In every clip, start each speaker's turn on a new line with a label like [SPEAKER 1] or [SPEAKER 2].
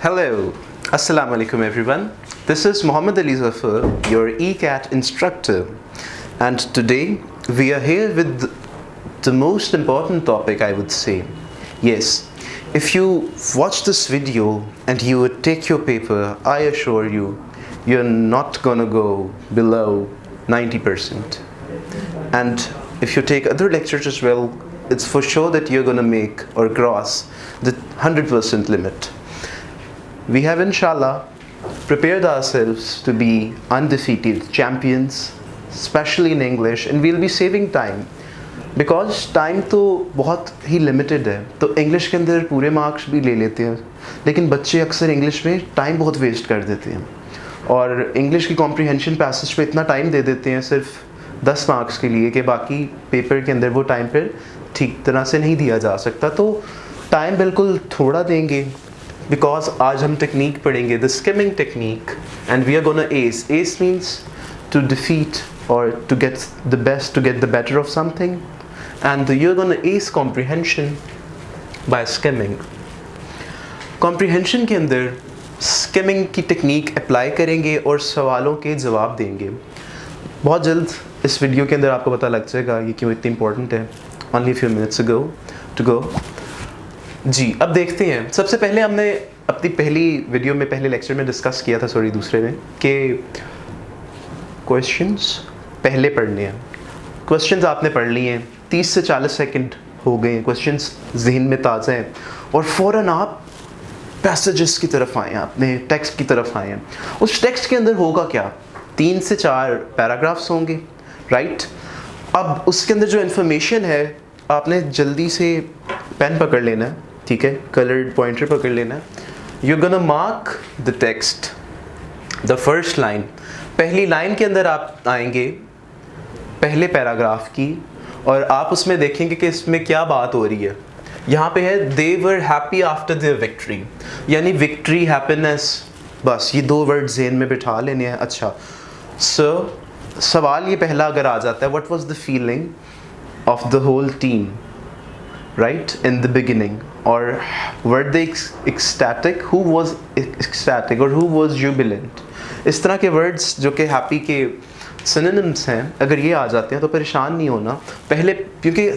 [SPEAKER 1] Hello, Assalamu alaikum everyone. This is Muhammad Ali Zafar, your ECAT instructor, and today we are here with the most important topic, I would say. Yes, if you watch this video and you would take your paper, I assure you, you're not gonna go below 90%. And if you take other lectures as well, it's for sure that you're gonna make or cross the 100% limit. We have inshallah prepared ourselves to be undefeated champions, especially in English, and we'll be saving time because time तो बहुत ही limited है. तो English के अंदर पूरे marks भी ले लेते हैं, लेकिन बच्चे अक्सर English में time बहुत waste कर देते हैं और English की comprehension passage पे इतना time दे देते हैं सिर्फ 10 marks के लिए कि बाकी paper के अंदर वो time पर ठीक तरह से नहीं दिया जा सकता. तो time बिल्कुल थोड़ा देंगे because आज हम technique पढ़ेंगे, the skimming technique, and we are gonna ace. Ace means to defeat or to get the best, to get the better of something, and you're gonna ace comprehension by skimming. Comprehension के अंदर skimming की technique apply करेंगे और सवालों के जवाब देंगे. बहुत जल्द इस वीडियो के अंदर आपको पता लग जाएगा ये क्यों इतनी important है. Only a few minutes to go. जी, अब देखते हैं. सबसे पहले हमने अपनी पहली वीडियो में, पहले लेक्चर में डिस्कस किया था, दूसरे में, कि क्वेश्चंस पहले पढ़ने हैं. क्वेश्चंस आपने पढ़ लिए हैं, 30 से 40 सेकंड हो गए हैं, क्वेश्चंस जहन में ताज़ा हैं और फ़ौरन आप पैसेजेस की तरफ आए हैं, अपने टेक्स्ट की तरफ आए हैं. उस टेक्स्ट के अंदर होगा क्या? 3 से 4 पैराग्राफ्स होंगे, राइट? अब उसके अंदर जो इन्फॉर्मेशन है आपने जल्दी से पेन पकड़ लेना है, ठीक है, कलर्ड पॉइंटर पकड़ लेना है. You gonna mark the text, the first line. पहली लाइन के अंदर आप आएंगे पहले पैराग्राफ की और आप उसमें देखेंगे कि इसमें क्या बात हो रही है. यहाँ पे है they were happy after their victory, यानी विक्ट्री, हैप्पीनेस, बस ये 2 वर्ड ज़हन में बिठा लेने हैं. अच्छा, सवाल ये पहला अगर आ जाता है, what was the feeling of the whole team, right, in the beginning, or were they ecstatic, who was ecstatic or who was jubilant. इस तरह के words जो कि happy के synonyms हैं, अगर ये आ जाते हैं तो परेशान नहीं होना पहले, क्योंकि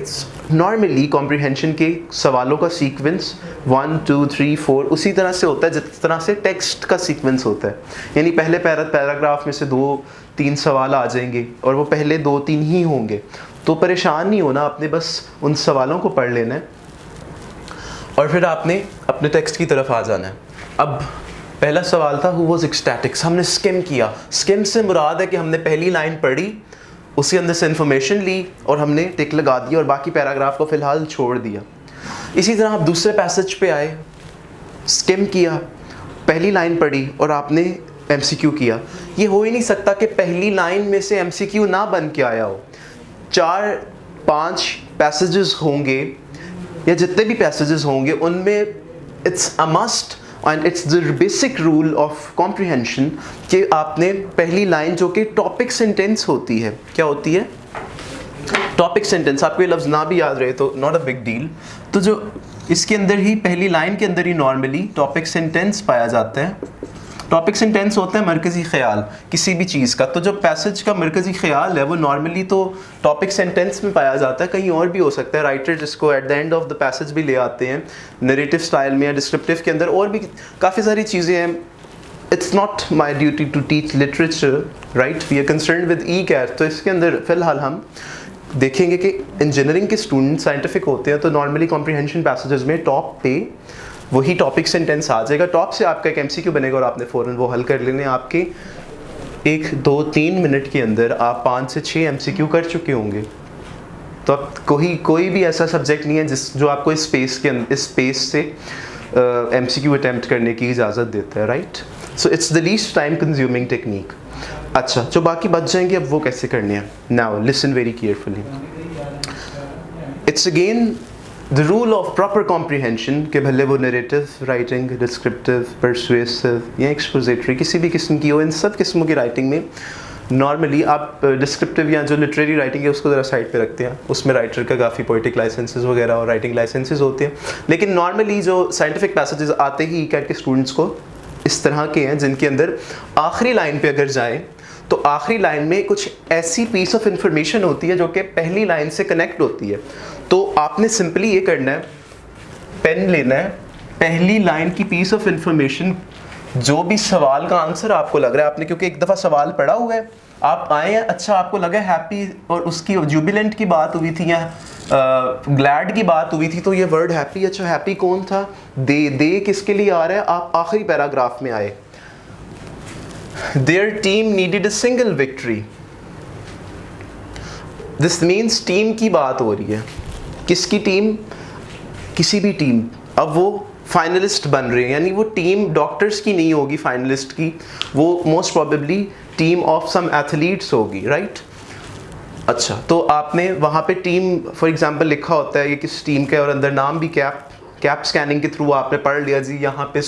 [SPEAKER 1] normally comprehension के सवालों का sequence 1 2 3 4 उसी तरह से होता है जिस तरह से text का sequence होता है. यानी पहले पैराग्राफ में से 2-3 सवाल आ जाएंगे और वो पहले 2-3 ही होंगे. तो परेशान नहीं होना, आपने बस उन सवालों को पढ़ लेना है और फिर आपने अपने टेक्स्ट की तरफ आ जाना है. अब पहला सवाल था हु वाज एक्सटैटिक. हमने स्किम किया. स्किम से मुराद है कि हमने पहली लाइन पढ़ी, उसके अंदर से इंफॉर्मेशन ली और हमने टिक लगा दिया और बाकी पैराग्राफ को फ़िलहाल छोड़ दिया. इसी तरह आप दूसरे पैसेज पे आए, स्किम किया, पहली लाइन पढ़ी और आपने MCQ किया. ये हो ही नहीं सकता कि पहली लाइन में से MCQ ना बन के आया हो. 4-5 पैसेजेस होंगे या जितने भी पैसेजेस होंगे उनमें it's a must and it's the basic rule of comprehension कि आपने पहली लाइन जो कि टॉपिक सेंटेंस होती है, क्या होती है? Topic sentence. आपको ये लफ्ज़ ना भी याद रहे तो नॉट अ बिग डील. तो जो इसके अंदर ही पहली लाइन के अंदर ही नॉर्मली टॉपिक सेंटेंस पाया जाता है. टॉपिक सेंटेंस होता है मरकज़ी ख्याल किसी भी चीज़ का. तो जो पैसेज का मरकज़ी ख्याल है वो नॉर्मली तो टॉपिक सेंटेंस में पाया जाता है, कहीं और भी हो सकता है. राइटर जिसको at the end of the passage भी ले आते हैं नरेटिव स्टाइल में या डिस्क्रिप्टिव के अंदर, और भी काफ़ी सारी चीज़ें हैं. It's not my duty to teach literature, right, we are concern with ECAT. तो इसके अंदर फ़िलहाल हम देखेंगे कि इंजीनियरिंग के स्टूडेंट साइंटिफिक होते हैं तो नॉर्मली कॉम्प्रिहेंशन पैसेजेस में टॉप पे वही टॉपिक सेंटेंस आ जाएगा. टॉप से आपका एक MCQ बनेगा और आपने फ़ौरन वो हल कर लेने. आपके 1 2 3 मिनट के अंदर आप 5 से 6 MCQ कर चुके होंगे. तो अब कोई भी ऐसा सब्जेक्ट नहीं है जो आपको इस स्पेस से MCQ अटैम्प्ट करने की इजाज़त देता है, right. So it's the least time consuming technique. अच्छा, जो बाकी बच जाएंगे अब वो कैसे करने हैं? Now listen very carefully. It's again the rule of proper comprehension के भले वो नरेटिव राइटिंग, डिस्क्रिप्टिव, परसुएसिव या एक्सपोजिटरी किसी भी किस्म की हो, इन सब किस्मों की राइटिंग में नॉर्मली आप डिस्क्रिप्टिव या जो लिटरेरी राइटिंग है उसको ज़रा साइड पे रखते हैं, उसमें राइटर का काफ़ी पोइटिक लाइसेंसेस वगैरह और राइटिंग लाइसेंसेस होते हैं, लेकिन नॉर्मली जो साइंटिफिक पैसेजेस आते ही ECAT के स्टूडेंट्स को इस तरह के हैं जिनके अंदर आखिरी लाइन पे अगर जाएं तो आखिरी लाइन में कुछ ऐसी पीस ऑफ इंफॉर्मेशन होती है जो कि पहली लाइन से कनेक्ट होती है। तो आपने सिंपली ये करना है, पेन लेना है, पहली लाइन की पीस ऑफ इंफॉर्मेशन, जो भी सवाल का आंसर आपको लग रहा है, आपने क्योंकि एक दफ़ा सवाल पढ़ा हुआ है, आप आए हैं, अच्छा आपको लगा हैप्पी और उसकी जुबिलेंट की बात हुई थी या ग्लैड की बात हुई थी, तो ये वर्ड हैप्पी, अच्छा हैप्पी कौन था, दे किसके लिए आ रहा है, आप आखिरी पैराग्राफ में आए, Their team needed a single victory. This means team की बात हो रही है, किसकी टीम, किसी भी टीम, अब वो फाइनलिस्ट बन रहे हैं, यानी वो टीम डॉक्टर्स की नहीं होगी फाइनलिस्ट की, वो most probably team of some athletes होगी, राइट। अच्छा, तो आपने वहाँ पे टीम फॉर एग्जांपल लिखा होता है ये किस टीम का, और अंदर नाम भी कैप स्कैनिंग के थ्रू आपने पढ़ लिया जी यहाँ पे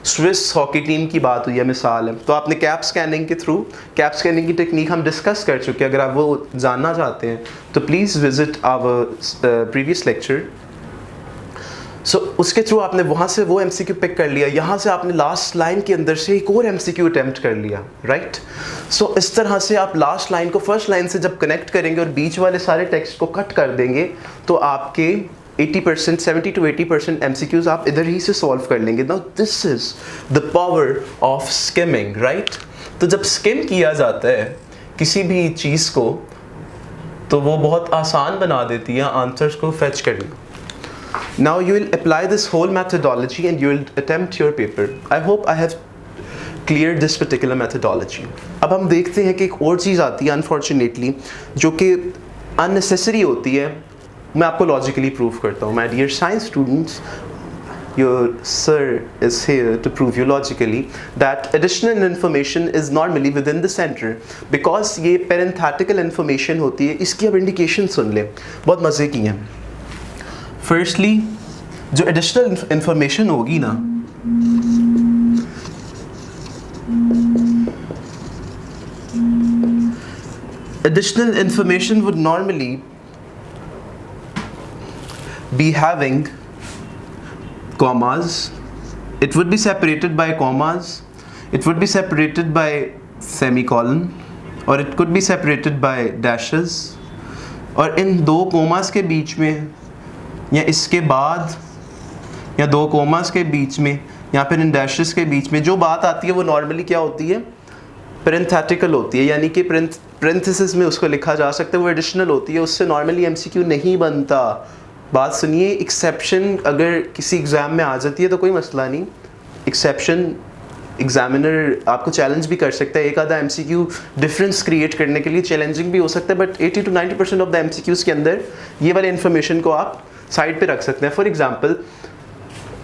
[SPEAKER 1] स्विस हॉकी टीम की बात हुई है, मिसाल है, तो आपने कैप स्कैनिंग के थ्रू, कैप स्कैनिंग की टेक्निक हम डिस्कस कर चुके हैं, अगर आप वो जानना चाहते हैं तो please visit our previous lecture. So उसके थ्रू आपने वहाँ से वो MCQ पिक कर लिया, यहाँ से आपने लास्ट लाइन के अंदर से एक और MCQ अटैम्प्ट कर लिया, राइट। सो इस तरह से आप लास्ट लाइन को फर्स्ट लाइन से जब कनेक्ट करेंगे और बीच वाले सारे टेक्स्ट को कट कर देंगे तो आपके 80%, 70 to 80% MCQs आप इधर ही से सॉल्व कर लेंगे। Now this is the power of skimming, right. तो जब स्किम किया जाता है किसी भी चीज़ को तो वो बहुत आसान बना देती है आंसर्स को फेच करना। Now you will apply this whole methodology and you will attempt your paper. I hope I have cleared this particular methodology. अब हम देखते हैं कि एक और चीज़ आती है अनफॉर्चुनेटली जो कि अननेसेसरी होती है, मैं आपको लॉजिकली प्रूव करता हूँ। My dear science students, your sir is here to prove you logically that additional information is normally within the center, because ये parenthetical information होती है। इसकी अब इंडिकेशन सुन ले, बहुत मज़े की हैं। फर्स्टली जो एडिशनल इंफॉर्मेशन होगी ना, additional information would normally be having commas, it would be separated by commas, it would be separated by semicolon, or it could be separated by dashes, और इन दो कोमास के बीच में या इसके बाद या दो कोमास के बीच में या फिर इन डैशेस के बीच में जो बात आती है वो नॉर्मली क्या होती है, पेरेंथेटिकल होती है, यानी कि पेरेंथेसिस में उसको लिखा जा सकता है, वो एडिशनल होती है, उससे नॉर्मली MCQ नहीं बनता। बात सुनिए, एक्सेप्शन अगर किसी एग्ज़ाम में आ जाती है तो कोई मसला नहीं, एक्सेप्शन एग्जामिनर आपको चैलेंज भी कर सकता है, एक आधा MCQ डिफरेंस क्रिएट करने के लिए चैलेंजिंग भी हो सकता है, but 80 to 90% of the MCQs के अंदर ये वाले इन्फॉर्मेशन को आप साइड पे रख सकते हैं। For example,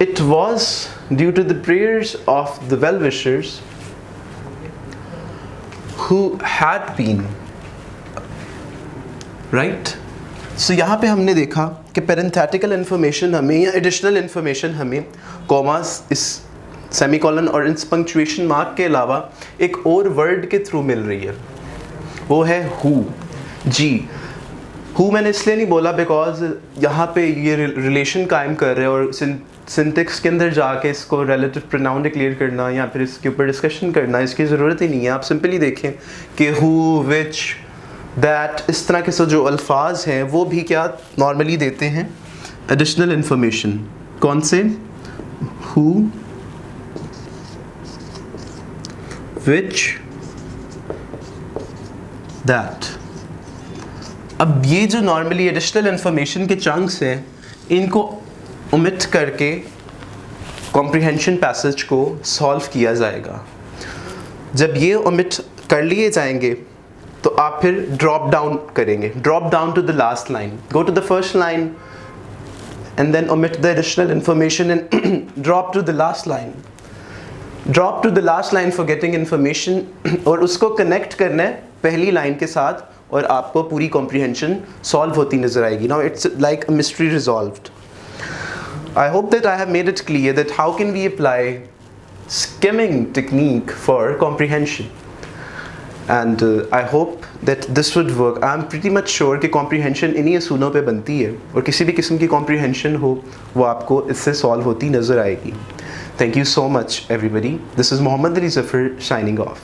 [SPEAKER 1] it was due to the prayers of the well wishers who had been, right? So यहाँ पे हमने देखा कि पेरेंथेटिकल इन्फॉर्मेशन हमें या एडिशनल इन्फॉर्मेशन हमें कॉमास, इस सेमीकोलन और इस पंक्चुएशन मार्क के अलावा एक और वर्ड के थ्रू मिल रही है, वो है हु। जी, हु मैंने इसलिए नहीं बोला बिकॉज यहाँ पे ये रिलेशन कायम कर रहे हैं और सिंटेक्स के अंदर जाके इसको रिलेटिव प्रोनाउन डिक्लेयर करना या फिर इसके ऊपर डिस्कशन करना, इसकी ज़रूरत ही नहीं है। आप सिंपली देखें कि हु, विच, दैट, इस तरह के जो अल्फाज हैं वो भी क्या नॉर्मली देते हैं एडिशनल इन्फॉर्मेशन। कौन से? Who, which, that. अब ये जो नॉर्मली एडिशनल इन्फॉर्मेशन के चंक्स हैं इनको ओमिट करके कॉम्प्रिहेंशन पैसेज को सॉल्व किया जाएगा। जब ये ओमिट कर लिए जाएंगे तो आप फिर ड्रॉप डाउन करेंगे, drop down to the last line, go to the first line and then omit the additional information and drop to the last line, drop to the last line for getting information, और उसको connect करना है पहली line के साथ और आपको पूरी कॉम्प्रिहेंशन सॉल्व होती नजर आएगी। Now it's like a mystery resolved. I hope that I have made it clear that how can we apply skimming technique for comprehension. And I hope that this would work. I am pretty much sure कि comprehension इन्हीं असूलों पे बनती है, और किसी भी किस्म की कॉम्प्रीहेंशन हो वो आपको इससे सॉल्व होती नज़र आएगी. Thank you so much everybody. This is Muhammad Ali Zafar signing off.